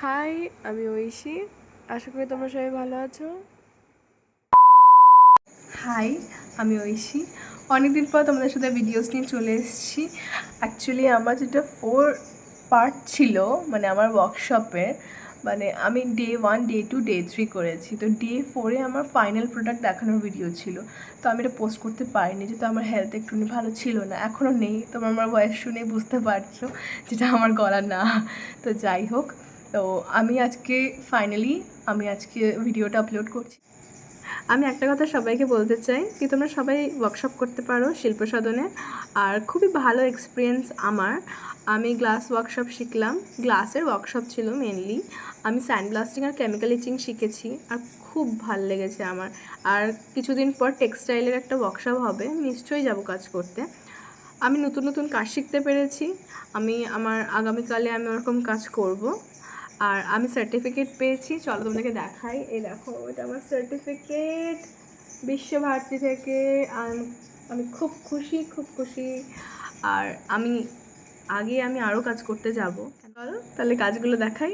High, আমি ঐশী। আশা করি তোমরা সবাই ভালো আছো। হাই, আমি ঐশী। অনেকদিন পর তোমাদের সাথে ভিডিওস নিয়ে চলে এসেছি। অ্যাকচুয়ালি আমার যেটা 4 পার্ট ছিল, মানে আমার ওয়ার্কশপের, মানে আমি ডে 1, ডে 2, ডে 3 করেছি। তো ডে 4-এ আমার ফাইনাল প্রোডাক্ট দেখানোর ভিডিও ছিল। তো আমি এটা পোস্ট করতে পারিনি, যেহেতু আমার হেলথ একটুখানি ভালো ছিল না, এখনও নেই। তোমরা আমার ভয়েস শুনেই বুঝতে পারছো যেটা আমার গলা না। তো যাই হোক, তো আমি আজকে ভিডিওটা আপলোড করছি। আমি একটা কথা সবাইকে বলতে চাই কি, তোমরা সবাই ওয়ার্কশপ করতে পারো শিল্প সাধনে। আর খুবই ভালো এক্সপিরিয়েন্স আমার। আমি গ্লাস ওয়ার্কশপ শিখলাম, গ্লাসের ওয়ার্কশপ ছিল মেনলি। আমি স্যান্ড ব্লাস্টিং আর কেমিক্যাল ইচিং শিখেছি, আর খুব ভাল লেগেছে আমার। আর কিছুদিন পর টেক্সটাইলের একটা ওয়ার্কশপ হবে, নিশ্চয়ই যাব কাজ করতে। আমি নতুন নতুন কাজ শিখতে পেরেছি। আমার আগামীকালে আমি ওরকম কাজ করব। আর আমি সার্টিফিকেট পেয়েছি, চলো তোমাদেরকে দেখাই। এই দেখো, এটা আমার সার্টিফিকেট বিশ্বভারতী থেকে। আমি খুব খুশি, খুব খুশি। আর আমি আরও কাজ করতে যাব। চলো তাহলে কাজগুলো দেখাই।